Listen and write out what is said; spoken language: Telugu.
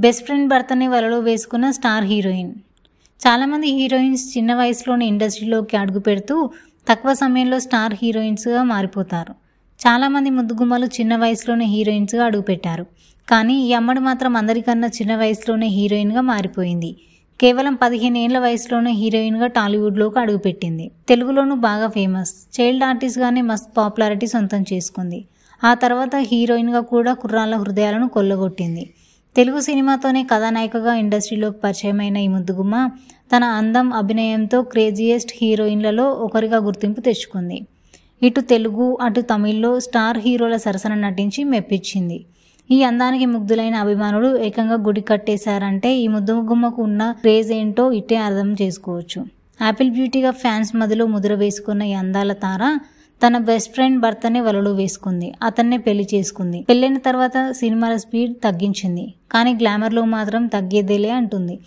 బెస్ట్ ఫ్రెండ్ భర్తని వలలో వేసుకున్న స్టార్ హీరోయిన్. చాలామంది హీరోయిన్స్ చిన్న వయసులోనే ఇండస్ట్రీలోకి అడుగు పెడుతూ తక్కువ సమయంలో స్టార్ హీరోయిన్స్గా మారిపోతారు. చాలామంది ముద్దుగుమ్మలు చిన్న వయసులోనే హీరోయిన్స్గా అడుగుపెట్టారు. కానీ ఈ అమ్మడు మాత్రం అందరికన్నా చిన్న వయసులోనే హీరోయిన్గా మారిపోయింది. కేవలం 15 ఏళ్ల వయసులోనే హీరోయిన్గా టాలీవుడ్లోకి అడుగుపెట్టింది. తెలుగులోనూ బాగా ఫేమస్. చైల్డ్ ఆర్టిస్ట్గానే మస్త్ పాపులారిటీ సొంతం చేసుకుంది. ఆ తర్వాత హీరోయిన్గా కూడా కుర్రాళ్ళ హృదయాలను కొల్లగొట్టింది. తెలుగు సినిమాతోనే కథానాయికగా ఇండస్ట్రీలోకి పరిచయమైన ఈ ముద్దుగుమ్మ తన అందం, అభినయంతో క్రేజియెస్ట్ హీరోయిన్లలో ఒకరిగా గుర్తింపు తెచ్చుకుంది. ఇటు తెలుగు అటు తమిళ్లో స్టార్ హీరోల సరసన నటించి మెప్పించింది. ఈ అందానికి ముగ్ధులైన అభిమానులు ఏకంగా గుడి కట్టేశారంటే ఈ ముద్దుగుమ్మకు ఉన్న క్రేజ్ ఏంటో ఇట్టే అర్థం చేసుకోవచ్చు. యాపిల్ బ్యూటీగా ఫ్యాన్స్ మధ్యలో ముద్ర వేసుకున్న ఈ అందాల తార తన బెస్ట్ ఫ్రెండ్ భర్తనే వలలో వేసుకుంది. అతన్నే పెళ్లి చేసుకుంది. పెళ్ళైన తర్వాత సినిమాల స్పీడ్ తగ్గించింది. కానీ గ్లామర్లో మాత్రం తగ్గేదేలే అంటుంది.